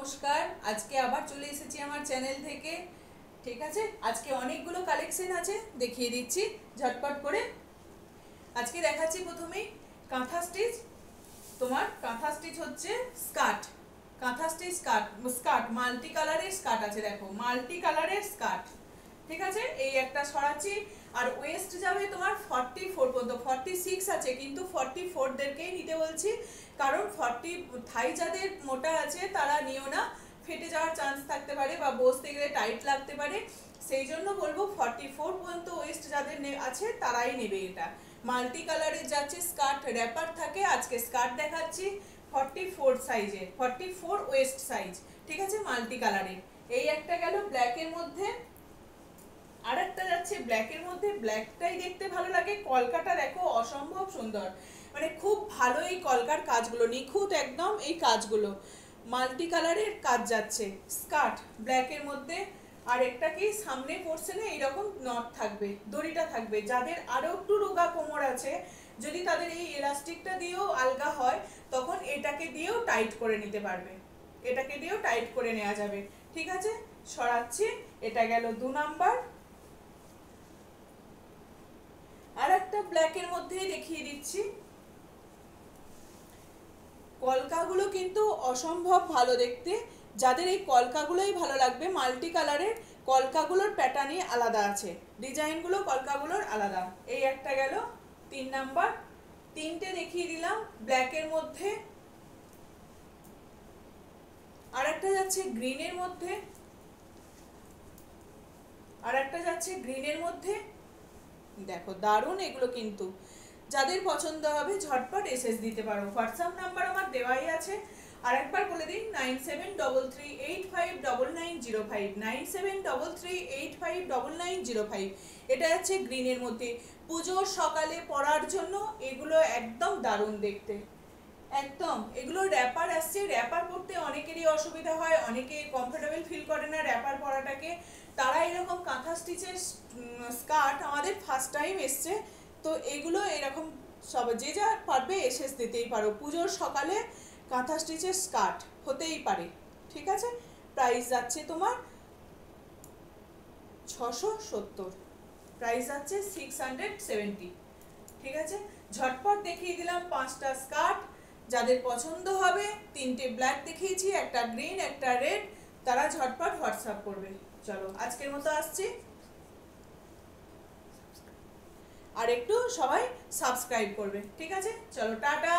নমস্কার। আজকে আবার চলে এসেছি আমার চ্যানেল থেকে। ঠিক আছে, আজকে অনেকগুলো কালেকশন আছে, দেখিয়ে দিচ্ছি ঝটপট করে। আজকে দেখাচ্ছি প্রথমেই কাঁথা স্টিচ। তোমার কাঁথা স্টিচ হচ্ছে স্কার্ট, কাঁথা স্টিচ স্কার্ট, স্কার্ট মাল্টি কালারের স্কার্ট আছে, দেখো মাল্টি কালারের স্কার্ট। ঠিক আছে, এই একটা ছড়াচ্ছি। আর ওয়েস্ট যাবে তোমার 44 পর্যন্ত, 46 আছে কিন্তু 44 দেরকেই নিতে বলছি, কারণ 40 থাই যাদের মোটা আছে তারা নিও না, ফেটে যাওয়ার চান্স থাকতে পারে বা বসতে গেলে টাইট লাগতে পারে। সেই জন্য বলবো 44 পর্যন্ত ওয়েস্ট যাদের আছে তারাই নেবে। এটা মাল্টি কালারের যাচ্ছে, স্কার্ট র্যাপার থাকে। আজকে স্কার্ট দেখাচ্ছি 44 সাইজের, 44 ওয়েস্ট সাইজ। ঠিক আছে, মাল্টি কালারের। এই একটা গেল ব্ল্যাকের মধ্যে। আর একটা যাচ্ছে ব্ল্যাকের মধ্যে, ব্ল্যাকটাই দেখতে ভালো লাগে। কলকাটা দেখো অসম্ভব সুন্দর, মানে খুব ভালো এই কলকার কাজগুলো, নিখুঁত একদম এই কাজগুলো। মাল্টি কালারের কাজ যাচ্ছে, স্কার্ট ব্ল্যাকের মধ্যে। আর একটা কি সামনে পড়ছে না এইরকম নট থাকবে, দড়িটা থাকবে। যাদের আরো একটু রোগা কোমর আছে, যদি তাদের এই এলাস্টিকটা দিয়েও আলগা হয়, তখন এটাকে দিয়েও টাইট করে নিতে পারবে, এটাকে দিয়েও টাইট করে নেওয়া যাবে। ঠিক আছে, সরাচ্ছি। এটা গেল 2 নাম্বার। আর একটা ব্ল্যাকের মধ্যেই দেখিয়ে দিচ্ছি। কলকাগুলো কিন্তু অসম্ভব ভালো দেখতে, যাদের এই কলকাগুলোই ভালো লাগবে। মাল্টি কালারের কলকাগুলোর প্যাটার্নই আলাদা আছে, ডিজাইনগুলো কলকাগুলোর আলাদা। এই একটা গেল 3 নাম্বার। তিনটে দেখিয়ে দিলাম ব্ল্যাকের মধ্যে। আর একটা যাচ্ছে গ্রিনের মধ্যে, আর একটা যাচ্ছে গ্রিনের মধ্যে। দেখো দারুণ এগুলো কিন্তু, যাদের পছন্দ হবে ঝটপট এসএস দিতে পারো। হোয়াটসঅ্যাপ নাম্বার আমার দেওয়াই আছে। আর একবার বলে দিন, 9733859905, 9733859905। এটা আছে গ্রিনের মধ্যে। পুজোর সকালে পরার জন্য এগুলো একদম দারুণ দেখতে, একদম। এগুলো র্যাপার আসছে, র্যাপার পরতে অনেকেরই অসুবিধা হয়, অনেকে কমফোর্টেবল ফিল করে না র্যাপার পরাটাকে। তারা এরকম কাঁথা স্টিচের স্কার্ট আমাদের ফার্স্ট টাইম এসছে, তো এগুলো এরকম সব যে যা পারবে এসএস দিতেই পারো। পুজোর সকালে কাঁথা স্টিচের স্কার্ট হতেই পারে। ঠিক আছে, প্রাইস যাচ্ছে তোমার 670, প্রাইস যাচ্ছে 670। ঠিক আছে, ঝটপট দেখিয়ে দিলাম 5টা স্কার্ট। যাদের পছন্দ হবে, 3টে ব্ল্যাক দেখিয়েছি, একটা গ্রিন একটা রেড, তারা ঝটপট হোয়াটসঅ্যাপ করবে। চলো আজকের মতো আসছি। আর একটু সবাই সাবস্ক্রাইব করবে। ঠিক আছে, চলো টাটা।